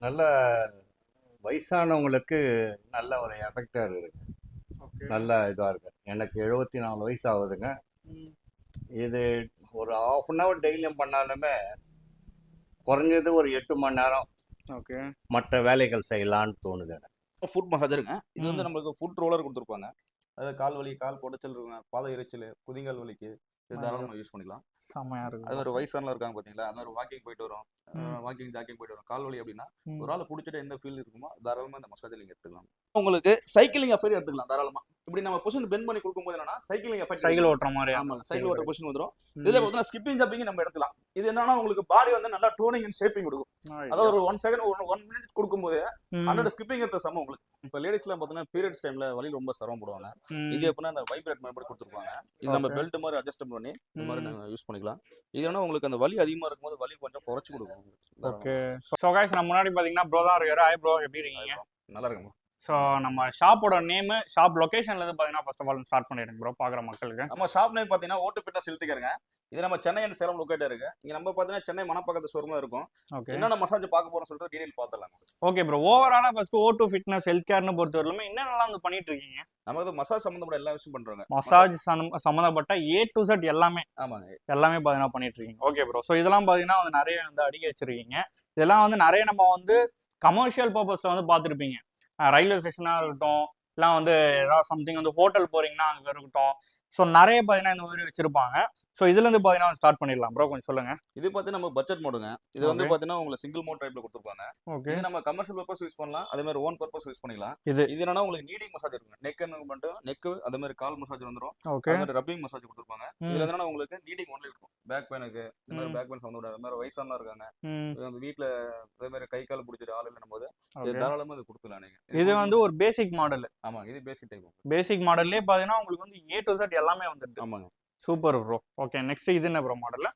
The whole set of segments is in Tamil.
நல்ல வயசானவங்களுக்கு நல்ல ஒரு எஃபெக்டாக இருக்குதுங்க. ஓகே. நல்ல இதாக இருக்கு. எனக்கு 74 வயசு ஆகுதுங்க. ம். இது ஒரு ஹாஃப் அன் ஹவர் டெய்லியும் பண்ணாலுமே குறைஞ்சது ஒரு 8 மணி நேரம் ஓகே. மற்ற வேலைகள் செய்யலான்னு தோணுது எனக்கு. ஃபுட் மசாஜருங்க. இது ம். வந்து நம்மளுக்கு ஃபுட் ரோலர் குடுத்துருப்பாங்க. அதாவது கால் வலி, கால் குடைச்சல் இருக்குங்க, பாத எரிச்சலு, குதிங்கால் வலிக்கு இது ஐயோ! தாராளமா யூஸ் பண்ணிக்கலாம். செம்மையா இருக்கு அது ப்ரோ. ஒரு வயசானவங்க இருக்காங்க பார்த்தீங்களா, அது ஒரு வாக்கிங் போயிட்டு வரோம். ம். வாக்கிங், ஜாக்கிங் போயிட்டு வரோம். கால் வலி அப்படின்னா, ம். ஒரு ஆள புடிச்சிட்டு எந்த ஃபீல் இருக்குமோ, தாராளமா இந்த மசாஜ் நீங்க எடுத்துக்கலாம். உங்களுக்கு சைக்கிளிங் எஃபெக்ட் எடுத்துக்கலாம் தாராளமா. இப்படி நம்ம பொசிஷன் பெண்ட் பண்ணி குடுக்கும்போது என்னன்னா, சைக்கிளிங் எஃபெக்ட் சைக்கிள் கிடைக்கும். ஓட்டுற மாரியா? ஆமாங்க. சைக்கிள் ஓட்டுற பொசிஷன் வந்துரும். ம். இதுல பார்த்தீங்கன்னா, ஸ்கிப்பிங், ஜம்பிங் நம்ம எடுத்துக்கலாம். இது என்னன்னா, உங்களுக்கு பாடி வந்து நல்லா டோனிங் அண்ட் ஷேப்பிங் குடுக்கும். அதாவது ஐயோ! ஒரு 1 செகண்ட் 1 மினிட் குடுக்கும்போது, ம். 100 ஸ்கிப்பிங் எடுத்த சமம் உங்களுக்கு. இப்ப லேடீஸ்லாம் பார்த்தீங்கன்னா, பீரியட்ஸ் டைம்ல வலி ரொம்ப சிரமப்படுவாங்க. இது ம். எப்படின்னா, அந்த வைப்ரேட் மாதிரி குடுத்துருப்பாங்க. இது நம்ம ஓகே. பெல்ட் மாரி அட்ஜஸ்ட் பண்ணி, இந்த மாரி ம். நம்ம யூஸ் பண்ணிக்கலாம். இது என்னன்னா, உங்களுக்கு அந்த வலி அதிகமா இருக்கும்போது, வலி கொஞ்சம் குறைச்சு குடுக்கும். ஓகே. ஸோ கைஸ் நம்ம முன்னாடி பார்த்தீங்கன்னா ப்ரோ தான் இருக்காரு. ஹாய் ப்ரோ, எப்படி இருக்கீங்க? நல்லா இருக்குங்க. ஸோ நம்ம ஷாப்போட நேமு, ஷாப் லொகேஷன்லேருந்து பார்த்தீங்கன்னா ஃபர்ஸ்ட் ஆஃப் ஆல் ஸ்டார்ட் பண்ணிடுங்க ப்ரோ, பார்க்குற மக்களுக்கு. நம்ம ஷாப் நேம் பார்த்தீங்கன்னா, ஓட்டு ஃபிட்னஸ் ஹெல்த் கேருங்க. இது நம்ம சென்னை அண்ட் சேலம் லொகேட்டா இருக்கு. இங்க நம்ம பார்த்தீங்கன்னா, சென்னை மணப்பாக்கத்து ஷோரூம்ல இருக்கும். ஓகே. என்னென்ன மசாஜ் பார்க்க போறோம்னு சொல்லிட்டு டீடைல் பார்த்துடலாம். Okay bro. ஓவராலா ஃபர்ஸ்ட் O2 ஃபிட்னஸ் ஹெல்த் கேர்னு பொறுத்தவரையிலுமே என்னென்னலாம் வந்து பண்ணிட்டு இருக்கீங்க? நம்ம வந்து மசாஜ் சம்பந்தப்பட்ட எல்லா விஷயம் பண்றோங்க. மசாஜ் சம்மந்தப்பட்ட A to Z எல்லாமே ஆமாங்க. எல்லாமே பார்த்தீங்கன்னா பண்ணிட்டு இருக்கீங்க. Okay bro. ஸோ இதெல்லாம் பார்த்தீங்கன்னா வந்து நிறைய வந்து அடுக்கி வச்சிருக்கீங்க. இதெல்லாம் வந்து நிறைய நம்ம வந்து கமர்ஷியல் பர்பஸ்ல வந்து பார்த்துருப்பீங்க. ரயில்வே ஸ்டேஷனாக இருக்கட்டும், இல்லை வந்து ஏதாவது சம்திங் வந்து ஹோட்டல் போறீங்கன்னா அங்கே இருக்கட்டும். ஸோ நிறைய பார்த்தீங்கன்னா இந்த மாதிரி வச்சிருப்பாங்க. ஸோ இதுலேருந்து பார்த்தீங்கன்னா ஸ்டார்ட் பண்ணிடலாம் ப்ரோ, கொஞ்சம் சொல்லுங்க. இது பார்த்தீங்கன்னா நம்ம பட்ஜெட் மோடுங்க. இது வந்து ஓகே. பார்த்தீங்கன்னா உங்களுக்கு சிங்கிள் மோட் டைப்ல கொடுத்துருப்பாங்க. ஓகே. இது நம்ம கமர்ஷியல் பர்பஸ் யூஸ் பண்ணலாம். அதே மாதிரி ஓன் பர்பஸ் யூஸ் பண்ணிக்கலாம். இது இது என்னன்னா உங்களுக்கு நீடிங் மசாஜ் இருக்குங்க. நெக் மட்டும் நெக் அதே மாதிரி கால் மசாஜ் வந்துரும். ஓகே. அதே மாதிரி ரப்பிங் மசாஜ் கொடுத்துருப்பாங்க. இதுல என்னன்னா உங்களுக்கு நீடிங் ஒன்லி இருக்கும். பேக் பெயினுக்கு இந்த மாதிரி பேக் பெயின் சம்பந்தப்பட்ட அந்த மாதிரி வயசானலாம் இருக்காங்க. ம். வீட்ல அதே மாதிரி கை கால் பிடிச்சிட்டு ஆள் இல்லைன்னும் போது இது ஓகே. தாராளமா இது கொடுக்கலாம் நீங்க. இது வந்து ஒரு பேசிக் மாடல். ஆமாங்க. இது பேசிக் டைப். பேசிக் மாடல்லே பார்த்தீங்கன்னா உங்களுக்கு வந்து A to Z எல்லாமே வந்துடுது. ஆமாங்க. Super bro. ஓகே. நெக்ஸ்ட் இது என்ன ப்ரோ மாடல்?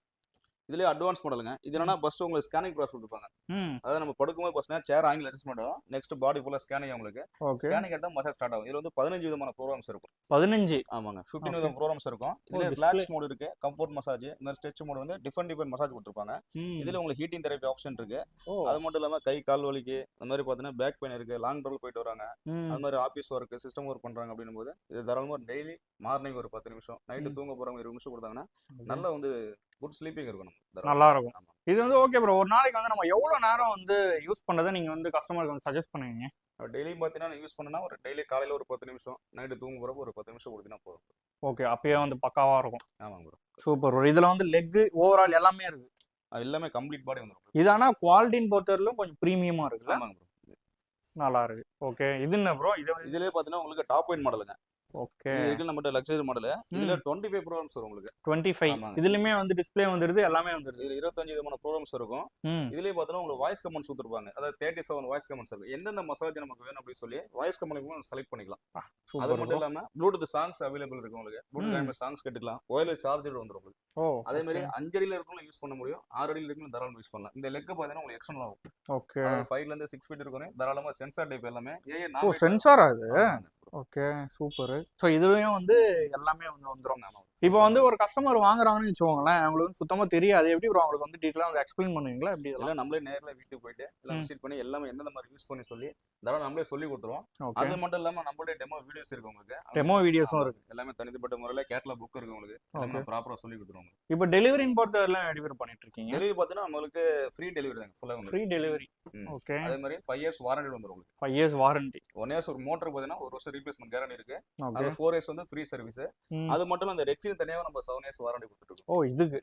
இதுலயே அட்வான்ஸ் மாடலுங்க. இது என்னன்னா ஃபர்ஸ்ட் உங்களுக்கு ஸ்கேனிங் ப்ராசஸ் கொடுத்துருப்பாங்க. ம். அதாவது நம்ம படுக்கும்போது ஃபர்ஸ்ட் சேர் ஆங்கிள் அட்ஜஸ்ட்மெண்ட் ஆகும். நெக்ஸ்ட் பாடி ஃபுல்லா ஸ்கேனிங் உங்களுக்கு. ஓகே. ஸ்கேனிங் எடுத்தா மசாஜ் ஸ்டார்ட் ஆகும். இதுல வந்து 15 விதமான ப்ரோகிராம்ஸ் இருக்கும். 15. ஆமாங்க. 15 ஓகே. விதமான ப்ரோகிராம்ஸ் இருக்கும். இதுல டிஸ்ப்ளே. ரிலாக்ஸ் மோட் இருக்கு, கம்ஃபர்ட் மசாஜ், இந்த மாதிரி ஸ்ட்ரெச் மோட் வந்து டிஃபரெண்ட் மசாஜ் கொடுத்துருப்பாங்க. ம். இதுல உங்களுக்கு ஹீட்டிங் தெரப்பி ஆப்ஷன் இருக்கு. ஓ. அது மட்டும் இல்லாம கை கால் வலிக்கு அந்த மாதிரி பார்த்தீங்கன்னா பேக் பெயின் இருக்கு, லாங் டிராவல் போயிட்டு வராங்க, ம். அது மாதிரி ஆபீஸ் ஒர்க், சிஸ்டம் ஒர்க் பண்றாங்க அப்படின்னும் போது இது தாராளமா டெய்லி மார்னிங் ஒரு 10 நிமிஷம், நைட்டு ம். தூங்க போறவங்க 20 நிமிஷம் கொடுத்தாங்கன்னா ஓகே. நல்லா வந்து குட் ஸ்லீப்பிங் இருக்கும் நமக்கு. நல்லா இருக்கும். ஆமா. இது வந்து ஓகே ப்ரோ. ஒரு நாளைக்கு வந்து நம்ம எவ்வளோ நேரம் வந்து யூஸ் பண்றதை நீங்க வந்து கஸ்டமருக்கு வந்து சஜஸ்ட் பண்ணுவீங்க? டெய்லியும் பார்த்தீங்கன்னா யூஸ் பண்ணனா ஒரு டெய்லி காலையில ஒரு 10 நிமிஷம், நைட்டு தூங்க போறப்ப ஒரு 10 நிமிஷம் கொடுத்தீங்கன்னா போதும். ஓகே. அப்பயே வந்து பக்காவா இருக்கும். ஆமாங்க ப்ரோ. Super bro. இதுல வந்து லெக் ஓவரால் எல்லாமே இருக்கு. அது எல்லாமே கம்ப்ளீட் பாடி வந்துரும். இது ஆனா குவாலிட்டின்னு பொறுத்தவரையிலும் கொஞ்சம் பிரீமியமா இருக்குல்ல? ஆமாங்க ப்ரோ. நல்லா இருக்கு. ஓகே. இது என்ன ப்ரோ? இது இதுலயே பார்த்தீங்கன்னா உங்களுக்கு டாப் எண்ட் மாடலுங்க. ஓகே. இது இருக்கு நம்மட்ட லக்ஸரி மாடல். இதுல ம். 25 ப்ரோகிராம்ஸ் வரும் உங்களுக்கு. 25. ஆமாங்க. இதுலயுமே வந்து டிஸ்ப்ளே வந்துருது, எல்லாமே வந்துருது. இதுல 25 விதமான ப்ரோகிராம்ஸ் இருக்கும். ம். இதுலயே பார்த்தோன்னா உங்களுக்கு வாய்ஸ் கமெண்ட்ஸ் கொடுத்துருப்பாங்க. அதாவது 37 வாய்ஸ் கமெண்ட்ஸ் இருக்கு. எந்தெந்த மசாஜ் நமக்கு வேணும் அப்படின்னு சொல்லி வாய்ஸ் கமெண்ட் செலக்ட் பண்ணிக்கலாம். அது சூப்பர் மட்டும் ப்ரோ. இல்லாம ப்ளூடூத் சாங்ஸ் அவைலபிள் இருக்கு உங்களுக்கு. ப்ளூடூத் ம். டைம்ல சாங்ஸ் கேட்டுக்கலாம். ஒயர்லெஸ் சார்ஜர் வந்துரும் உங்களுக்கு. ஓ. அதே மாதிரி ஓகே. 5 அடியில இருக்கவங்களும் யூஸ் பண்ண முடியும். 6 அடியில இருக்கவங்களும் தாராளமா யூஸ் பண்ணலாம். இந்த லெக் பார்த்தீங்கன்னா உங்களுக்கு எக்ஸ்டர்னல் ஆகும். ஓகே. அதாவது 5ல இருந்து 6 ஃபீட் இருக்கும். தாராளமா சென்சார் டைப் எல்லாமே. ஏஏ ஓ, நான் சென்சாரா இது? ஆமாங்க. ஓகே. சூப்பர். ஸோ இதுலயும் வந்து எல்லாமே வந்து வந்துரும். ஆமா. இப்போ வந்து ஒரு கஸ்டமர் வாங்குறாங்கன்னு வச்சுக்கோங்களேன், அவங்களுக்கு வந்து சுத்தமா தெரியாது. எப்படி ப்ரோ அவங்களுக்கு வந்து டீட்டெயிலாக வந்து எக்ஸ்பிளைன் பண்ணுவீங்களா எப்படி இதெல்லாம்? எல்லாம் நம்மளே நேர்ல வீட்டுக்கு போயிட்டு எல்லாம் ம். விசிட் பண்ணி எல்லாமே எந்தெந்த மாதிரி யூஸ் பண்ணி சொல்லி தாராளமா நம்மளே சொல்லி கொடுத்துருவோம். ஓகே. அது மட்டும் இல்லாம நம்மளுடைய டெமோ வீடியோஸ் இருக்கு உங்களுக்கு. டெமோ வீடியோஸும் இருக்கு. எல்லாமே தனிப்பட்ட முறையில கேட்டலாக் புக் இருக்கு உங்களுக்கு. எல்லாமே ஓகே. நான் ப்ராப்பரா சொல்லி கொடுத்துருவோம். இப்போ டெலிவரின்னு பொறுத்தவரையிலும் டெலிவரி பண்ணிட்டு இருக்கீங்க? டெலிவரி பார்த்தீங்கன்னா நம்மளுக்கு ஃப்ரீ டெலிவரி தாங்க ஃபுல்லா உங்களுக்கு. Free delivery. ம். ஓகே. அதே மாதிரி 5 இயர்ஸ் வாரண்டி வந்துரும் உங்களுக்கு. 5 இயர்ஸ் வாரண்டி. 1 இயர்ஸ் ஒரு மோட்டருக்கு பார்த்தீங்கன்னா 1 வருஷம் ரீப்ளேஸ்மெண்ட் கேரண்டி இருக்கு. ஓகே. அது 4 இயர்ஸ் வந்து ஃப்ரீ சர்வீஸ். ம். அது மட்டும் இல்ல அந்த ரெக்ஸின் தனியாக நம்ம 7 இயர்ஸ் வாரண்டி கொடுத்துட்டு இருக்கோம். ஓ, இதுக்கு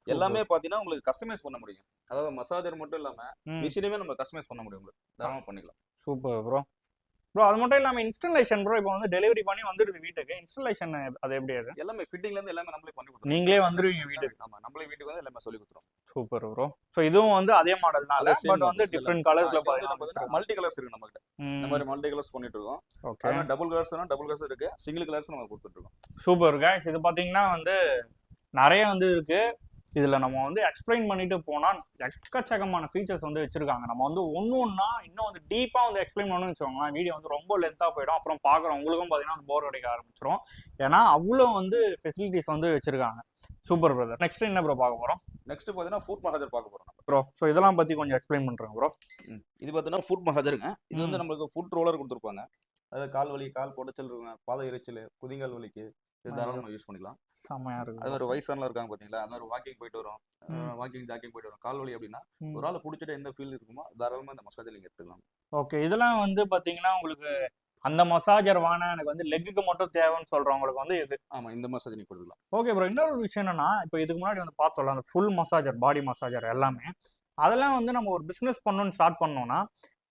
எல்லாமே பார்த்தீங்கன்னா உங்களுக்கு கஸ்டமைஸ் பண்ண முடியும். அதாவது மசாஜர் மட்டும் இல்லாம ம். மிஷினுமே நம்ம கஸ்டமைஸ் பண்ண முடியும் உங்களுக்கு. தாராளமா பண்ணிக்கலாம். Super bro. ப்ரோ அது மட்டும் இல்லாமல் இன்ஸ்டலேஷன் ப்ரோ, இப்போ வந்து டெலிவரி பண்ணி வந்துடுது வீட்டுக்கு. இன்ஸ்டலேஷன் அது எப்படி அது? எல்லாமே ஃபிட்டிங்ல இருந்து எல்லாமே நம்மளே பண்ணி கொடுத்துருவோம். நீங்களே வந்துருவீங்க வீட்டுக்கு? ஆமா, நம்மளே வீட்டுக்கு வந்து எல்லாமே சொல்லி கொடுத்துருவோம். Super bro. ஸோ இதுவும் வந்து அதே மாடல் தான், அதே same பட் வந்து model. டிஃப்ரெண்ட் கலர்ஸ்ல இது வந்து நம்ம பார்த்தீங்கன்னா. மல்டி கலர்ஸ் இருக்கு நம்மகிட்ட. இந்த மாதிரி மல்டி கலர்ஸ் பண்ணிட்டு இருக்கோம். ஓகே. அதே டபுள் கலர்ஸ்னா டபுள் கலர்ஸ் இருக்கு. சிங்கிள் கலர்ஸ் நம்ம கொடுத்துட்டு இருக்கோம். Super guys. இது பார்த்தீங்கன்னா வந்து நிறைய வந்து இருக்கு. இதில் நம்ம வந்து எக்ஸ்பிளைன் பண்ணிட்டு போனால் எக்கச்சக்கமான ஃபீச்சர்ஸ் வந்து வச்சிருக்காங்க. நம்ம வந்து ஒன்றா இன்னும் வந்து டீப்பாக வந்து எக்ஸ்பிளைன் பண்ணணும்னு வச்சுக்கோங்களேன், வீடியோ வந்து ரொம்ப லென்த்தாக போயிடும். அப்புறம் பார்க்குறோம் உங்களுக்கும் பார்த்தீங்கன்னா போர் அடிக்க ஆரம்பிச்சிடும். ஏன்னா அவ்வளோ வந்து ஃபெசிலிட்டிஸ் வந்து வச்சிருக்காங்க. Super brother. நெக்ஸ்ட் என்ன ப்ரோ பார்க்க போகிறோம்? நெக்ஸ்ட் பார்த்தீங்கன்னா ஃபுட் மசாஜர் பார்க்க போறோம் நம்ம. ப்ரோ ஸோ இதெல்லாம் பத்தி கொஞ்சம் எக்ஸ்பிளைன் பண்றேன் ப்ரோ. இது பார்த்தீங்கன்னா ஃபுட் மசாஜருங்க. இது வந்து நம்மளுக்கு ஃபுட் ரோலர் கொடுத்துருப்பாங்க. அதாவது கால் வலி, கால் குடைச்சல் இருக்குங்க, பாத எரிச்சல், குதிங்கால் வலிக்கு இது தாராளமாக யூஸ் பண்ணிக்கலாம். செம்மையா இருக்கு. அது ஒரு வயசானலாம் இருக்காங்க பார்த்தீங்களா, அது ஒரு வாக்கிங் போயிட்டு வரும், வாக்கிங் ஜாக்கிங் போயிட்டு வரும், கால் வலி அப்படின்னா ஒரு ஆள் பிடிச்சிட்டு எந்த ஃபீல் இருக்குமோ தாராளமாக இந்த மசாஜர் நீங்கள் எடுத்துக்கலாம். ஓகே, இதெல்லாம் வந்து பாத்தீங்கன்னா உங்களுக்கு அந்த மசாஜர் வாங்கினா எனக்கு வந்து லெக்குக்கு மட்டும் தேவைன்னு சொல்றவங்களுக்கு வந்து இது. ஆமா, இந்த மசாஜ் நீங்க கொடுக்கலாம். ஓகே ப்ரோ, இன்னொரு விஷயம் என்னன்னா, இப்போ இதுக்கு முன்னாடி வந்து பார்த்தோம்ல அந்த ஃபுல் மசாஜர், பாடி மசாஜர் எல்லாமே, அதெல்லாம் வந்து நம்ம ஒரு பிஸ்னஸ் பண்ணணும்னு ஸ்டார்ட் பண்ணோம்னா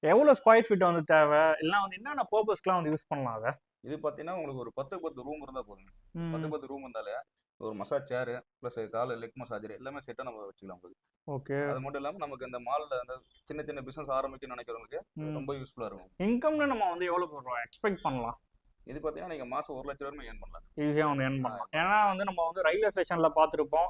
எவ்வளோ ஸ்கொயர் ஃபீட் வந்து தேவை, இல்லை வந்து என்னென்ன பர்பஸ்க்குலாம் வந்து யூஸ் பண்ணலாம் அதை? இது பார்த்தீங்கன்னா உங்களுக்கு ஒரு 10 ரூம் இருந்தால் போதுங்க. 10 ரூம் இருந்தாலே ஒரு மசாஜ் சேரு ப்ளஸ் கால் லெக் மசாஜர் எல்லாமே செட்டாக நம்ம வச்சுக்கலாம் உங்களுக்கு. ஓகே, அது மட்டும் இல்லாமல் நமக்கு இந்த மாலில் அந்த சின்ன சின்ன பிஸ்னஸ் ஆரம்பிக்கணும்னு நினைக்கிறவங்களுக்கு ரொம்ப யூஸ்ஃபுல்லாக இருக்கும். இன்கம்னு நம்ம வந்து எவ்வளோ எக்ஸ்பெக்ட் பண்ணலாம்? இது பார்த்தீங்கன்னா நீங்கள் மாதம் 1 லட்சம் வரைக்கும் ஏர்ன் பண்ணலாம். ஈஸியாக வந்து ஏர்ன் பண்ணலாம். ஏன்னா வந்து நம்ம வந்து ரயில்வே ஸ்டேஷனில் பார்த்துருப்போம்,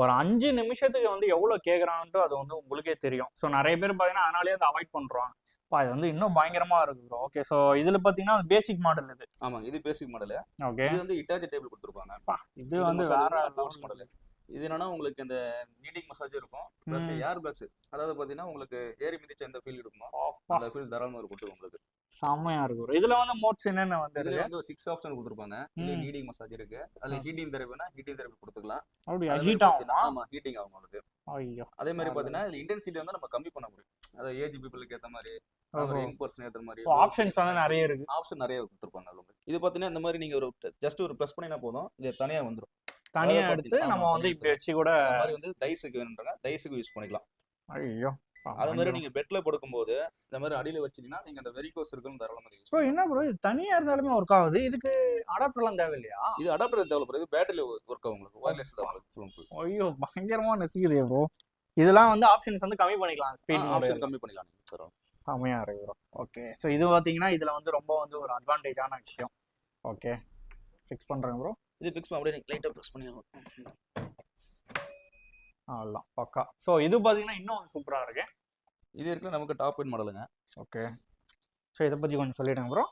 ஒரு 5 நிமிஷத்துக்கு வந்து எவ்வளோ கேட்குறான்ட்டு அது வந்து உங்களுக்கே தெரியும். ஸோ நிறைய பேர் பார்த்தீங்கன்னா அதனாலேயே அதை அவாய்ட் பண்ணுறாங்க. அது வந்து இன்னும் பயங்கரமா இருக்கு ப்ரோ. ஓகே, ஸோ இதுல பாத்தீங்கன்னா பேசிக் மாடல் இது. ஆமாங்க, இது பேசிக் மாடல். ஓகே, இது வந்து இட்டாச் டேபிள் கொடுத்துருப்பாங்க. இது வந்து வேற அட்வான்ஸ் மாடல். இது என்னன்னா உங்களுக்கு இந்த நீடிங் மசாஜ் இருக்கும் ப்ளஸ் ஏர் பேக்ஸ். அதாவது பாத்தீங்கன்னா உங்களுக்கு ஏறி மிதிச்ச எந்த ஃபீல் இருக்குமோ அந்த ஃபீல் தாராளமாக கொடுத்துரும் உங்களுக்கு. செம்மையா இருக்கு. இதுல வந்து மோட்ஸ் என்னென்ன வந்து இதுல வந்து 6 ஆப்ஷன் கொடுத்துருப்பாங்க. இது நீடிங் மசாஜ் இருக்கு, அதுல ஹீட்டிங் தெரபினா ஹீட்டிங் தெரபி கொடுத்துக்கலாம். அப்படியே ஹீட் ஆகும். ஆமா, ஹீட்டிங் ஆகும் உங்களுக்கு. ஐயோ, அதே மாதிரி பாத்தீங்கன்னா இதுல இன்டென்சிட்டி வந்து நம்ம கம்மி பண்ண முடியும். அதாவது ஏஜ் பீப்புளுக்கு ஏத்த மாதிரி, ஒரு யங் பர்சன் ஏத்த மாதிரி ஆப்ஷன்ஸ் வந்து நிறைய இருக்கு. ஆப்ஷன் நிறைய கொடுத்துருப்பாங்க அதுல. இது பாத்தீங்கன்னா இந்த மாதிரி நீங்க ஒரு ஜஸ்ட் ஒரு பிரஸ் பண்ணினா போதும், இது தனியா வந்துரும். தனியா எடுத்து நம்ம வந்து இப்படி வச்சு கூட இந்த மாதிரி வந்து டைஸுக்கு வேணும்ன்றங்க டைஸுக்கு யூஸ் பண்ணிக்கலாம். ஐயோ, அதே மாதிரி நீங்க பெட்ல படுக்கும்போது இந்த மாதிரி அடியில வச்சீங்கன்னா நீங்க அந்த வெரிகோஸ் இருக்குன்னு தாராளமா யூஸ் பண்ணலாம். என்ன ப்ரோ, இது தனியா இருந்தாலுமே ஒர்க் ஆகுது, இதுக்கு அடாப்டர்லாம் தேவை இல்லையா? இது அடாப்டர் தேவை, இது பேட்டரியில ஒர்க் ஆகும் உங்களுக்கு, வயர்லெஸ் தான் உங்களுக்கு. ஐயோ, பயங்கரமா நெசிக்குது ப்ரோ. இதெல்லாம் வந்து ஆப்ஷன்ஸ் வந்து கம்மி பண்ணிக்கலாம், ஸ்பீட் ஆப்ஷன் கம்மி பண்ணிக்கலாம் நீங்க. செம்மையா இருக்கு ப்ரோ. ஓகே, ஸோ இது பாத்தீங்கன்னா இதுல வந்து ரொம்ப வந்து ஒரு அட்வான்டேஜான விஷயம். ஓகே, ஃபிக்ஸ் பண்றேன் ப்ரோ. இது ஃபிக்ஸ் பண்ண அப்படியே லைட்டா பிரஸ் பண்ணிடலாம். அவ்வளோதான், பக்கா. ஸோ இது பார்த்தீங்கன்னா இன்னும் சூப்பராக இருக்கு. இது இருக்குல்ல நமக்கு டாப் எண்ட் மாடலுங்க. ஓகே, ஸோ இதை பற்றி கொஞ்சம் சொல்லிடுங்க ப்ரோ.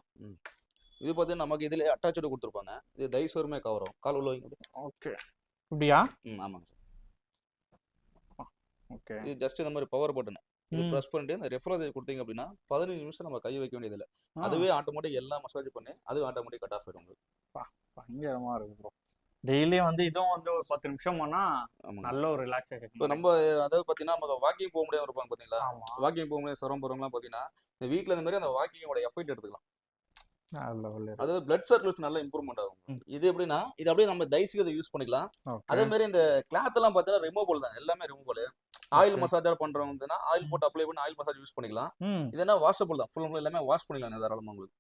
இது பார்த்தீங்கன்னா நமக்கு இதில் அட்டாச்சு கொடுத்துருப்பாங்க. இது தைஸ் வருமே கவரும், கால் உள்ள வைங்க. ஓகே, இப்படியா? ஆமாங்க. ஓகே, இது ஜஸ்ட் இந்த மாதிரி பவர் பட்டன் இது ப்ரெஸ் பண்ணிட்டு இந்த ரெஃப்ரெஷ் கொடுத்தீங்க அப்படின்னா 15 நிமிஷம் நம்ம கை வைக்க வேண்டியதில்லை. அதுவே ஆட்டோமேட்டிக் எல்லா மசாஜ் பண்ணி அதுவே ஆட்டோமேட்டிக் கட் ஆஃப் ஆயிடும் உங்களுக்கு. பயங்கரமாக இருக்கு ப்ரோ. டெய்லியும் வந்து இதுவும் வந்து ஒரு 10 நிமிஷம் பண்ணா நல்ல ஒரு ரிலாக்ஸேஷன். இப்போ நம்ம அதாவது பார்த்தீங்கன்னா நம்ம வாக்கிங் போக முடியாம இருப்பாங்க பார்த்தீங்களா, வாக்கிங் போக முடியாது சிரமம் போகிறவங்களாம் பார்த்தீங்கன்னா இந்த வீட்டில் இந்த மாதிரி அந்த வாக்கிங்கோட எஃபெக்ட் எடுத்துக்கலாம். அதாவது பிளட் சர்க்குலேஷன் நல்லா இம்ப்ரூவ்மெண்ட் ஆகும். இது எப்படின்னா இது அப்படியே நம்ம தைஸுக்கு அதை யூஸ் பண்ணிக்கலாம். அதே மாதிரி இந்த கிளாத் எல்லாம் பார்த்தீங்கன்னா ரிமூவபிள் தான், எல்லாமே ரிமூவபிள். ஆயில் மசாஜர் பண்றவங்க ஆயில் போட்டு அப்ளை பண்ணி ஆயில் மசாஜ் யூஸ் பண்ணிக்கலாம். இதெல்லாம் வாஷபிள் தான், ஃபுல் எல்லாமே வாஷ் பண்ணிக்கலாம் தாராளமா உங்களுக்கு.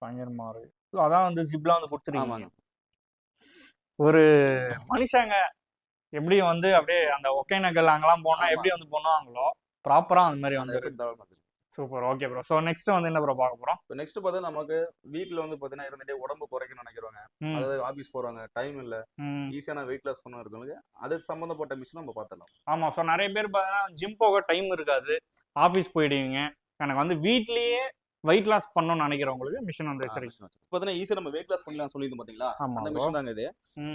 பயங்கரமா இருக்கு. அதான் வந்து ஜிப்லாம் வந்து கொடுத்துருக்காங்க. ஒரு மனுஷங்க எப்படி வந்து அப்படியே அந்த ஒகேனக்கல் அங்கெல்லாம் போனா எப்படி வந்து பண்ணுவாங்களோ ப்ராப்பரா அந்த மாதிரி வந்து super. Okay bro, so next வந்து என்ன ப்ரோ பார்க்க போறோம்? நெக்ஸ்ட் பார்த்தா நமக்கு வீட்டில் வந்து பார்த்தீங்கன்னா இருந்துட்டே உடம்பு குறைக்கணும்னு நினைக்கிறவங்க, அதாவது ஆஃபீஸ் போறாங்க, டைம் இல்லை, ஈஸியான வெயிட் லாஸ் பண்ண இருக்கவங்களுக்கு அது சம்மந்தப்பட்ட மிஷின் நம்ம பார்த்துடலாம். ஆமா, ஸோ நிறைய பேர் பார்த்தீங்கன்னா ஜிம் போக டைம் இருக்காது, ஆஃபீஸ் போயிடுவீங்க, எனக்கு வந்து வீட்லயே வெயிட் லாஸ் பண்ணணும்னு நினைக்கிறவங்களுக்கு மிஷின் வந்து பார்த்தீங்கன்னா ஈஸியாக நம்ம வெயிட் லாஸ் பண்ணலாம் சொல்லியிருந்தோம் பார்த்தீங்களா, அந்த மிஷின் தாங்க இது.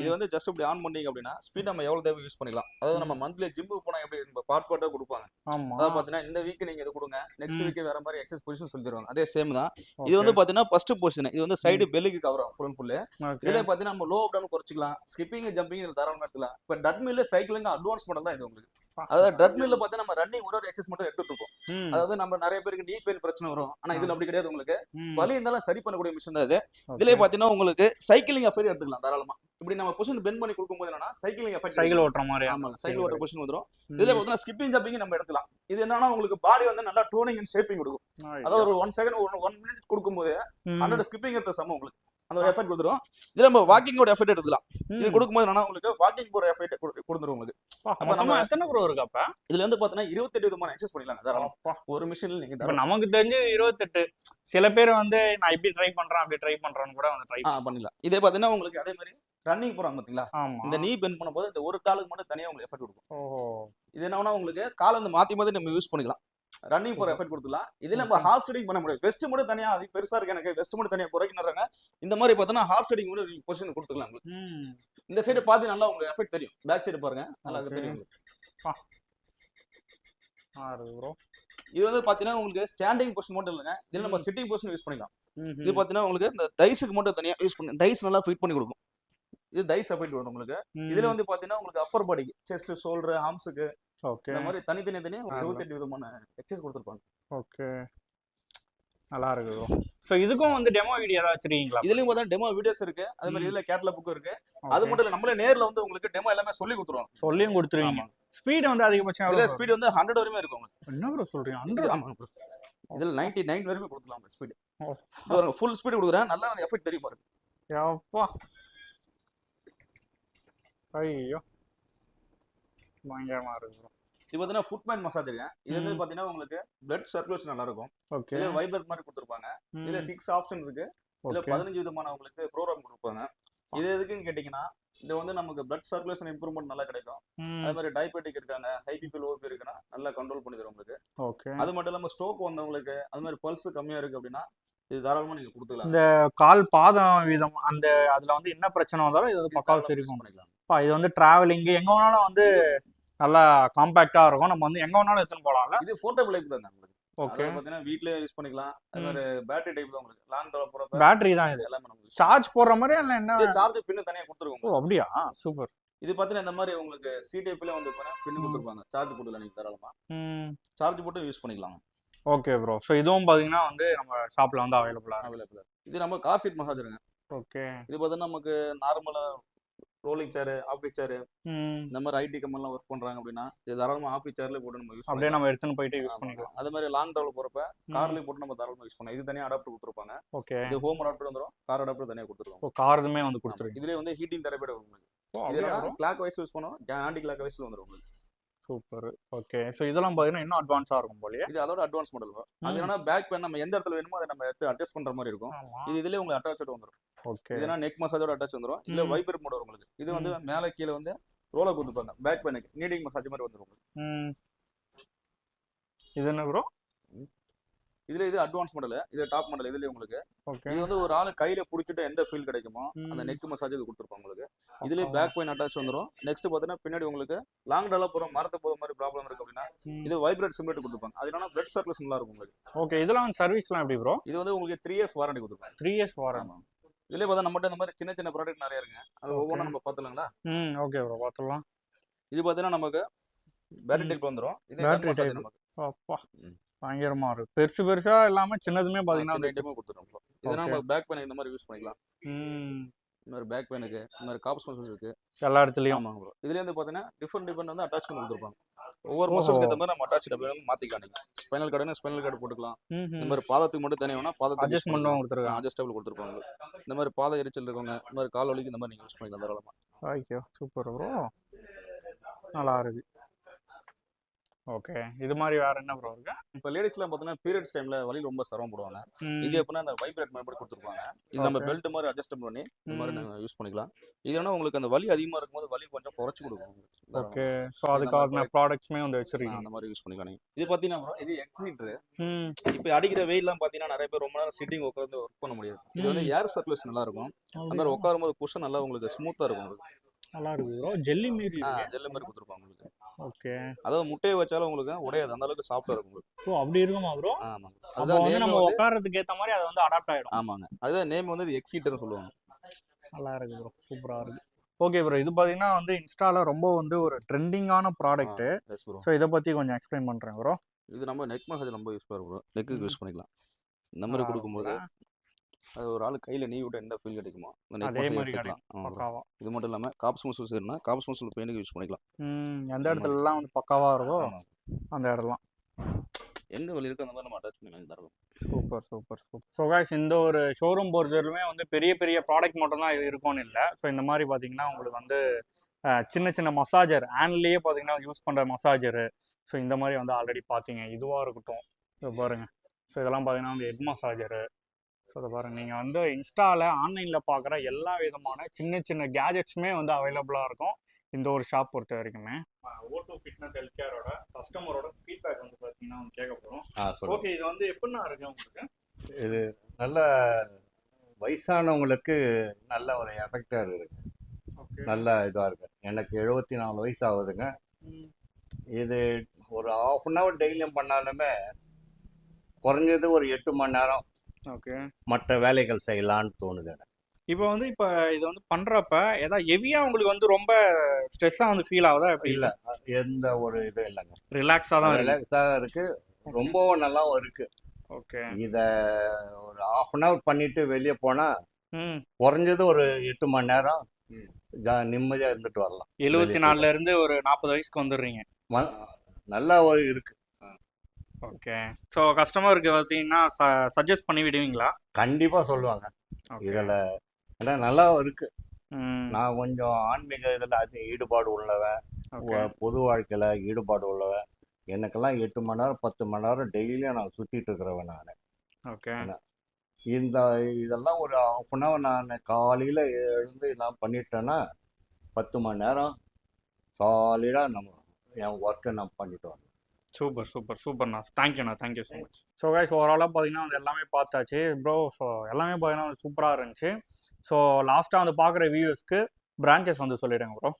இது வந்து ஜஸ்ட் இப்படி ஆன் பண்ணீங்க அப்படின்னா ஸ்பீட் நம்ம எவ்வளோ தேவை யூஸ் பண்ணிக்கலாம். அதாவது நம்ம மந்த்லி ஜிம்முக்கு போனால் எப்படி பார்ட்டாக கொடுப்பாங்க, அதாவது பார்த்தீங்கன்னா இந்த வீக் நீங்க இது கொடுங்க, நெக்ஸ்ட் வீக் வேற மாதிரி எக்ஸசைஸ் பொசிஷன் சொல்லி தருவாங்க. அதே சேம் தான். இது வந்து பார்த்தீங்கன்னா ஃபர்ஸ்ட் பொசிஷன், இது வந்து சைடு பெல்லுக்கு கவர் ஆகும் ஃபுல் அண்ட் ஃபுல்லு. இதுல பார்த்தீங்கன்னா நம்ம லோ அப் டவுன் குறைச்சிக்கலாம், ஸ்கிப்பிங் ஜம்பிங் இதில் தாராளமாக எடுத்துக்கலாம். இப்போ டட்மில்ல சைக்கிளிங் அட்வான்ஸ் மாடல் தான் இது உங்களுக்கு. அதாவது ட்ரெட்மில்ல பார்த்தா நம்ம ரன்னிங் ஒரு எக்ஸசைஸ் மட்டும் எடுத்துட்டு இருக்கோம். அதாவது நம்ம நிறைய பேருக்கு நீ பெயின் பிரச்சனை வரும், ஆனா இதுல அப்படி கிடையாது. உங்களுக்கு வலி இருந்தாலும் சரி பண்ணக்கூடிய மிஷின் தான் இது. இதுல பாத்தீங்கன்னா உங்களுக்கு சைக்கிளிங் எஃபெக்ட் எடுத்துக்கலாம் தாராளமா. இப்படி நம்ம பொசிஷன் பெண்ட் பண்ணி கொடுக்கும்போது என்னன்னா சைக்கிளிங் எஃபெக்ட், சைக்கிள் ஓட்டுற மாதிரி. ஆமா, சைக்கிள் ஓட்டுற பொசிஷன் வந்துரும். இதுல பாத்தீங்கன்னா ஸ்கிப்பிங் ஜம்பிங் நம்ம எடுத்துக்கலாம். இது என்னன்னா உங்களுக்கு பாடி வந்து நல்லா டோனிங் அண்ட் ஷேப்பிங் கொடுக்கும். அதாவது ஒரு 1 செகண்ட் 1 மினிட் கொடுக்கும்போது 100 ஸ்கிப்பிங் எடுத்த சமம் உங்களுக்கு அந்த ஒரு எஃபெக்ட் கொடுத்துரும். இதுல நம்ம வாக்கிங்கோட எஃபெக்ட் எடுத்துக்கலாம். இது கொடுக்கும்போது என்னன்னா உங்களுக்கு வாக்கிங் போற எஃபெக்ட் கொடுத்துரும் உங்களுக்கு. அப்ப நம்ம எத்தனை ப்ரோ இருக்கு அப்ப இதுல வந்து பாத்தீங்கன்னா 28 விதமான எக்ஸசைஸ் பண்ணிடலாம் ஒரு மிஷின்ல. நீங்க நமக்கு தெரிஞ்சு 28, சில பேர் வந்து நான் இப்படி ட்ரை பண்றேன் அப்படி ட்ரை பண்றேன்னு கூட வந்து ட்ரை பண்ணலாம். இதே பாத்தீங்கன்னா உங்களுக்கு அதே மாதிரி ரன்னிங் போறாங்க பாத்தீங்களா, இந்த நீ பெண்ட் பண்ணும்போது இந்த ஒரு காலுக்கு மட்டும் தனியா உங்களுக்கு எஃபெக்ட் கொடுக்கும். இது என்னன்னா உங்களுக்கு காலை வந்து மாத்தி மாத்தி நம்ம யூஸ் பண்ணிக்கலாம். ரன்னிங் போற எஃபெக்ட் கொடுத்துலாம். இதுல நம்ம ஹார்ஸ் ரைடிங் பண்ண முடியாது. வெஸ்ட் மட்டும் தனியா, அது பெருசா இருக்கு எனக்கு, வெஸ்ட் மட்டும் தனியா குறைக்கணும்றாங்க. இந்த மாதிரி பார்த்தோன்னா ஹார்ஸ் ரைடிங் கூட பொசிஷன் கொடுத்துக்கலாம். இந்த சைடு பாத்து நல்லா உங்களுக்கு எஃபெக்ட் தெரியும். பேக் சைடு பாருங்க, நல்லா தெரியும். ப்ரோ. இது வந்து பாத்தீங்கன்னா உங்களுக்கு ஸ்டாண்டிங் பொசிஷன் மட்டும் இல்லைங்க, இதுல நம்ம சிட்டிங் பொசிஷன் யூஸ் பண்ணிக்கலாம். இது பாத்தீங்கன்னா உங்களுக்கு இந்த தைஸுக்கு மட்டும் தனியா யூஸ் பண்ணி தைஸ் நல்லா ஃபிட் பண்ணி கொடுக்கும். இது தைஸ் அஃபிட் வரும் உங்களுக்கு. இதுல வந்து பாத்தீங்கன்னா உங்களுக்கு அப்பர் பாடிக்கு செஸ்ட், ஷோல்டர், ஆர்ம்ஸுக்கு இந்த மாதிரி தனித்தனியா 28 விதமான எக்ஸசைஸ் கொடுத்துருப்பாங்க. ஓகே, நல்லா இருக்கு ப்ரோ. ஸோ இதுக்கும் வந்து டெமோ வீடியோ ஏதாவது வச்சிருக்கீங்களா? இதுலயும் பார்த்தா டெமோ வீடியோஸ் இருக்கு, அதே மாதிரி இதுல கேட்டலாக் புக் இருக்கு. அது மட்டும் இல்ல, நம்மளே நேர்ல வந்து உங்களுக்கு டெமோ எல்லாமே சொல்லி கொடுத்துருவாங்க. சொல்லியும் கொடுத்துருவீங்க. ஸ்பீடு வந்து அதிகபட்சம் இதுல ஸ்பீடு வந்து 100 வரைக்கும் இருக்கும் உங்களுக்கு. என்ன ப்ரோ சொல்றீங்க? 100? ஆமாங்க ப்ரோ. இதுல 99 வரைக்கும் கொடுக்கலாம் ஸ்பீடு. ஃபுல் ஸ்பீடு கொடுக்குறேன், நல்லா வந்து எஃபெக்ட் தெரியும் பாருங்க. யப்பா, ஐயோ பயங்கரமா இருக்கு ப்ரோ. இது பார்த்தீங்கன்னா ஃபுட்மேன் மசாஜ் இருக்கு. இது வந்து பார்த்தீங்கன்னா உங்களுக்கு பிளட் சர்க்குலேஷன் நல்லா இருக்கும். ஓகே, இதுல வைப்ரேட் மாதிரி கொடுத்துருப்பாங்க. இதுல 6 ஆப்ஷன் இருக்கு. இதுல 15 விதமான உங்களுக்கு ப்ரோக்ராம் கொடுப்பாங்க. இது எதுக்குன்னு கேட்டீங்கன்னா, இது வந்து நமக்கு பிளட் சர்க்குலேஷன் இம்ப்ரூவ்மெண்ட் நல்லா கிடைக்கும். அதே மாதிரி டயபெட்டிக் இருக்காங்க, ஹை பிபி லோ பிபி இருக்குன்னா நல்லா கண்ட்ரோல் பண்ணி தரும் உங்களுக்கு. ஓகே, அது மட்டும் இல்லாம ஸ்ட்ரோக் வந்தவங்களுக்கு, அது மாதிரி பல்ஸ் கம்மியா இருக்கு அப்படின்னா இது தாராளமா நீங்க கொடுத்துக்கலாம். இந்த கால் பாதம் வீதம் அந்த அதுல வந்து என்ன பிரச்சனை வந்தாலும் இது பக்காவா சரி பண்ணிக்கலாம். இது வந்து டிராவலிங் எங்க வேணாலும் வந்து நல்லா காம்பாக்டா இருக்கும். நம்ம வந்து எங்க வேணாலும் எடுத்துன்னு போலாம்ல. இது போர்ட்டபிள் டைப் தான் உங்களுக்கு. ஓகே, பாத்தீங்கன்னா வீட்லயே யூஸ் பண்ணிக்கலாம். அது மாதிரி பேட்டரி டைப் தான் உங்களுக்கு. லாங் டிராவல் போறப்ப பேட்டரி தான் இது. எல்லாமே நம்ம சார்ஜ் போடுற மாதிரி இல்ல என்ன? இது சார்ஜ் பின் தனியா கொடுத்துருக்கோம். ஓ அப்படியா, சூப்பர். இது பாத்தீங்கன்னா இந்த மாதிரி உங்களுக்கு சி டைப்ல வந்து பின் கொடுத்துருப்பாங்க. சார்ஜ் போட்டுலாம் நீங்க தாராளமா சார்ஜ் போட்டு யூஸ் பண்ணிக்கலாம். Okay bro. ஸோ இதுவும் பாத்தீங்கன்னா வந்து நம்ம ஷாப்ல வந்து அவைலபிளா. இது நம்ம கார் சீட் மசாஜருங்க. ஓகே, இது பாத்தீங்கன்னா நமக்கு நார்மலா ரோலிங் சேர், ஆஃபீஸ் சேர், இந்த மாதிரி ஐடி கம்பெனிலாம் ஒர்க் பண்றாங்க அப்படின்னா இது தாராளமா ஆஃபீஸ் சேர்ல போட்டு நம்ம யூஸ் அப்படியே நம்ம எடுத்துன்னு போயிட்டு யூஸ் பண்ணிக்கலாம். அதே மாதிரி லாங் டிராவல் போறப்ப கார்லயே போட்டு நம்ம தாராளமா யூஸ் பண்ணலாம். இது தனியா அடாப்டர் கொடுத்துருப்பாங்க. ஓகே, இது ஹோம் அடாப்டர் வந்துரும், கார் அடாப்டர் தனியா கொடுத்துருவாங்க. ஓ கார்துமே வந்து கொடுத்துருங்க. இதுலயே வந்து ஹீட்டிங் தெரபி உங்களுக்கு. இது கிளாக் வைஸ் யூஸ் பண்ணுவோம், ஆன்டி கிளாக் வைஸ்ல வந்துரும் உங்களுக்கு. சூப்பர். ஓகே, ஸோ இதெல்லாம் பாத்தீங்கன்னா இன்னும் அட்வான்ஸா இருக்கும் போலயே. இது அதோட அட்வான்ஸ் மாடல். அது என்னன்னா பேக் பெயின் நம்ம எந்த இடத்துல வேணுமோ அதை நம்ம எடுத்து அட்ஜஸ்ட் பண்ற மாதிரி இருக்கும். இது இதுலயே உங்களுக்கு அட்டாச்சோட வந்துரும். ஓகே, இதுனா நெக் மசாஜோட அட்டாச் வந்துரும். இதுல வைப்ரேட் மோட் வரும் உங்களுக்கு. இது வந்து மேல கீழ வந்து ரோலர் கொடுத்துப்பாங்க. பேக் பெயினுக்கு நீடிங் மசாஜ் மாதிரி வந்துரும் உங்களுக்கு. இது என்ன ப்ரோ? இதுல இது அட்வான்ஸ் மாடல், இது டாப் மாடல். இதுல உங்களுக்கு இது வந்து ஒரு ஆளு கையில புடிச்சிட்டு எந்த ஃபீல் கிடைக்குமோ அந்த நெக் மசாஜ் இது கொடுத்துருப்பாங்க உங்களுக்கு. இதுல பேக் பெயின் அட்டாச் வந்துரும். நெக்ஸ்ட் பாத்தீங்கன்னா பின்னாடி உங்களுக்கு லாங் டிராவல் போற மரத்து போற மாதிரி ப்ராப்ளம் இருக்கு அப்படின்னா இது வைப்ரேட் சிம்பேட் கொடுத்துருப்பாங்க. அது என்னன்னா பிளட் சர்க்குலேஷன் நல்லா இருக்கும் உங்களுக்கு. ஓகே, இதெல்லாம் சர்வீஸ்லாம் எப்படி ப்ரோ? இது வந்து உங்களுக்கு 3 இயர்ஸ் வாரண்டி கொடுத்துருப்பாங்க. 3 இயர்ஸ் வாரண்டி. இதுல பார்த்தா நம்மகிட்ட இந்த மாதிரி சின்ன சின்ன ப்ராடக்ட் நிறைய இருக்கு. அது ஒவ்வொன்றும் நம்ம பார்த்துலாங்களா? ஓகே ப்ரோ, பார்த்துடலாம். இது பார்த்தீங்கன்னா நமக்கு பேட்டரி டைப் வந்துரும். இது பேட்டரி டைப் நமக்கு. அப்பா பயங்கரமா இருக்கு. பெருசு பெருசா இல்லாம சின்னதுமே பாத்தீங்கன்னா இந்த ஐட்டமே கொடுத்துறோம். இதெல்லாம் நம்ம பேக் பெயின் இந்த மாதிரி யூஸ் பண்ணிக்கலாம். இந்த மாதிரி பேக் பெயினுக்கு இந்த மாதிரி காப்ஸ் மசில்ஸ் இருக்கு எல்லா இடத்துலயும். ஆமாங்க ப்ரோ. இதுல இருந்து பாத்தீங்கன்னா டிஃபரெண்ட் வந்து அட்டாச்மென்ட் கொடுத்துருப்பாங்க. ஒவ்வொரு மசில்ஸ்க்கு ஏத்த மாதிரி நம்ம அட்டாச் பண்ணி மாத்திக்கலாம். நீங்க ஸ்பைனல் கார்டுனா ஸ்பைனல் கார்டு போட்டுக்கலாம். இந்த மாதிரி பாதத்துக்கு மட்டும் தனியா வேணா பாதத்துக்கு அட்ஜஸ்ட்மென்ட் கொடுத்துருக்காங்க. அட்ஜஸ்டபிள் கொடுத்துருப்பாங்க. இந்த மாதிரி பாத எரிச்சல் இருக்கவங்க, இந்த மாதிரி கால் வலிக்கு இந்த மாதிரி நீங்க யூஸ் பண்ணிக்கலாம் தாராளமா. ஐயோ சூப்பர் ப்ரோ, நல்லா இருக்கு. ஓகே, இது மாதிரி வேற என்ன ப்ரோ இருக்கு? இப்போ லேடிஸ்லாம் பார்த்தீங்கன்னா பீரியட்ஸ் டைம்ல வலி ரொம்ப சிரமப்படுவாங்க. இது எப்படின்னா அந்த வைப்ரேட் மாதிரி கொடுத்துருப்பாங்க. இது நம்ம பெல்ட் மாதிரி அட்ஜஸ்ட் பண்ணி இந்த மாதிரி நம்ம யூஸ் பண்ணிக்கலாம். இதுனா உங்களுக்கு அந்த வலி அதிகமா இருக்கும்போது வலி கொஞ்சம் குறைச்சு கொடுக்கும். ஓகே, சோ அதுக்கான ப்ராடக்ட்ஸ்மே வந்து வச்சிருக்கீங்க. அந்த மாதிரி யூஸ் பண்ணிக்கலாம் நீங்க. இது பாத்தீங்கன்னா இது எக்ஸிட்டர். இப்போ அடிக்கிற வெயில்லாம் பாத்தீங்கன்னா நிறைய பேர் ரொம்ப நேரம் சிட்டிங் உட்கார்ந்து ஒர்க் பண்ண முடியாது. இது வந்து ஏர் சர்க்குலேஷன் நல்லா இருக்கும். அந்த மாதிரி உட்காரும்போது புஷ் நல்லா உங்களுக்கு ஸ்மூத்தா இருக்கும். உங்களுக்கு நல்லா இருக்கு ப்ரோ. ஜெல்லி மாதிரி ஜெல்லி மாதிரி கொடுத்துருப்பாங்க உங்களுக்கு. ஓகே, அதாவது முட்டையை வச்சாலும் உங்களுக்கு உடையாது, அந்த அளவுக்கு சாஃப்ட்டா இருக்கும் உங்களுக்கு. ஓ அப்படி இருக்குமா ப்ரோ? ஆமாங்க. அதான் வந்து நம்ம உட்கார்றதுக்கு ஏத்த மாதிரி அது வந்து அடாப்ட் ஆயிடும். ஆமாங்க. அதுதான் நேம் வந்து இது எக்ஸிட்டர்னு சொல்லுவாங்க. நல்லா இருக்கு ப்ரோ, சூப்பரா இருக்கு. ஓகே ப்ரோ, இது பாத்தீங்கன்னா வந்து இன்ஸ்டால ரொம்ப வந்து ஒரு ட்ரெண்டிங்கான ப்ராடக்ட். ஸோ இதை பத்தி கொஞ்சம் எக்ஸ்பிளைன் பண்றேன் ப்ரோ. இது நம்ம நெக் மசாஜ் ரொம்ப யூஸ் பண்ணுறோம் ப்ரோ. நெக்கு யூஸ் பண்ணிக்கலாம். இந்த மாதிரி கொடுக்கும்போது அது ஒரு ஆள் கையில் நீ விட்டு எந்த ஃபீல் கிடைக்குமோ அதே மாதிரி கிடைக்கும். இது மட்டும் இல்லாமல் காப்ஸ் மசில்ஸ் இருந்தால் காப்ஸ் மசில் பெயினுக்கு யூஸ் பண்ணிக்கலாம். எந்த இடத்துலலாம் வந்து பக்காவா இருக்கோ அந்த இடம்லாம் எங்க வலி இருக்கோ அந்த மாதிரி நம்ம அட்டாச் பண்ணிக்கலாம். தரலாம். Super super super. So guys, இந்த ஒரு ஷோரூம் பொறுத்தவரையுமே வந்து பெரிய பெரிய ப்ராடக்ட் மட்டும் தான் இருக்கும்னு இல்லை. ஸோ இந்த மாதிரி பார்த்தீங்கன்னா உங்களுக்கு வந்து சின்ன சின்ன மசாஜர் ஹேண்ட்லேயே பார்த்தீங்கன்னா யூஸ் பண்ணுற மசாஜரு. ஸோ இந்த மாதிரி வந்து ஆல்ரெடி பார்த்தீங்க. இதுவாக இருக்கட்டும், ஸோ பாருங்கள். ஸோ இதெல்லாம் பார்த்தீங்கன்னா வந்து ஹெட் மசாஜரு. ஸோ அதை பாருங்கள், நீங்கள் வந்து இன்ஸ்டாவில் ஆன்லைனில் பார்க்குற எல்லா விதமான சின்ன சின்ன கேஜெட்ஸுமே வந்து அவைலபிளாக இருக்கும் இந்த ஒரு ஷாப் பொறுத்த வரைக்குமே. O2 ஃபிட்னஸ் ஹெல்த் கேரோட கஸ்டமரோட ஃபீட்பேக் வந்து பார்த்தீங்கன்னா வந்து கேட்க போகிறோம். ஓகே, இது வந்து எப்படின்னா இருக்கு உங்களுக்கு? இது நல்ல வயசானவங்களுக்கு நல்ல ஒரு எஃபெக்டாக இருக்குது. நல்ல இதாக இருக்குது. எனக்கு 74 வயசு ஆகுதுங்க. இது ஒரு ஹாஃப் அன் ஹவர் டெய்லியும் பண்ணாலுமே குறைஞ்சது ஒரு 8 மணி நேரம் ஓகே. மற்ற வேலைகள் செய்யலான்னு தோணுது எனக்கு. இப்போ வந்து இப்போ இது வந்து பண்றப்ப ஏதாவது ஹெவியா உங்களுக்கு வந்து ரொம்ப ஸ்ட்ரெஸ்ஸா வந்து ஃபீல் ஆகுதா? எப்படி இல்ல எந்த ஒரு இதுவும் இல்லைங்க, ரிலாக்ஸா தான் இருக்கு. ரிலாக்ஸாக இருக்கு, ரொம்பவும் நல்லாவும் இருக்கு. ஓகே. இத ஒரு ஹாஃப் அன் ஹவர் பண்ணிட்டு வெளியே போனா ம். குறைஞ்சது ஒரு 8 மணி நேரம் நிம்மதியா இருந்துட்டு வரலாம். 74ல இருந்து ஒரு 40 வயசுக்கு வந்துடுறீங்க. நல்லா இருக்கு. ஓகே. ஸோ கஸ்டமருக்கு பார்த்தீங்கன்னா சஜஸ்ட் பண்ணி விடுவீங்களா? கண்டிப்பா சொல்லுவாங்க. ஓகே. இதுல ஆனா நல்லாவும் இருக்கு. ம். நான் கொஞ்சம் ஆன்மீக இதில் அதிக ஈடுபாடு உள்ளவன், ஓகே. பொது வாழ்க்கையில் ஈடுபாடு உள்ளவன். எனக்கெல்லாம் 8 மணி நேரம் 10 மணி நேரம் டெய்லியும் நான் சுற்றிட்டு இருக்கிறவன் நான். ஓகே. இதெல்லாம் ஒரு ஹாஃப் அன் ஹவர் நான் காலையில் எழுந்து நான் பண்ணிட்டேன்னா 10 மணி நேரம் சாலிடாக என் ஒர்க்கை நான் பண்ணிட்டு வரேன். சூப்பர் சூப்பர் சூப்பர்ண்ணா. தேங்க்யூண்ணா, thank you so much. So guys ஓவராலாக பார்த்தீங்கன்னா வந்து எல்லாமே பார்த்தாச்சு ப்ரோ. ஸோ எல்லாமே பார்த்தீங்கன்னா சூப்பராக இருந்துச்சு. ஸோ லாஸ்ட்டாக வந்து பார்க்குற வியூஸ்க்கு பிரான்ச்சஸ் வந்து சொல்லிடுங்க ப்ரோ.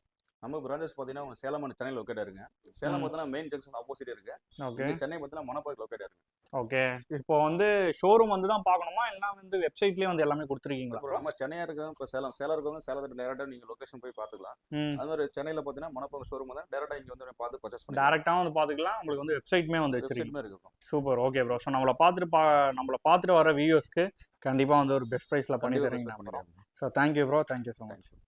நம்ம பிரான்ச்சஸ் பார்த்தீங்கன்னா உங்க சேலம் அண்ட் சென்னை லொக்கேட் இருங்க. சேலம் பார்த்தீங்கன்னா மெயின் ஜங்ஷன் ஆப்போசிட் இருக்கு. ஓகே. சென்னை பார்த்தீங்கன்னா மணப்பாறை லொக்கேட் இருக்கு. ஓகே. இப்போ வந்து ஷோரூம் வந்து தான் பார்க்கணுமா இல்லை வந்து வெப்சைட்லேயே வந்து எல்லாமே கொடுத்துருக்கீங்களா? நம்ம சென்னையா இருக்கவங்க இப்போ சேலம் இருக்கவங்க சேலத்துக்கு டேரக்டா நீங்க லொகேஷன் போய் பார்த்துக்கலாம். அது மாதிரி சென்னையில பார்த்தீங்கன்னா மணப்பாறை ஷோரூம் தான் டேரக்டா இங்க வந்து பார்த்து பர்ச்சேஸ் பண்ணி டேரக்டாக வந்து பார்த்துக்கலாம். உங்களுக்கு வந்து வெப்சைட்மே வந்து வச்சிருக்கீங்க. இருக்கும். சூப்பர். Okay bro. ஸோ நம்மளை பார்த்துட்டு வர வியூஸ்க்கு கண்டிப்பாக வந்து ஒரு பெஸ்ட் ப்ரைஸில் பண்ணி தரீங்களா bro? So thank you bro, thank you so much.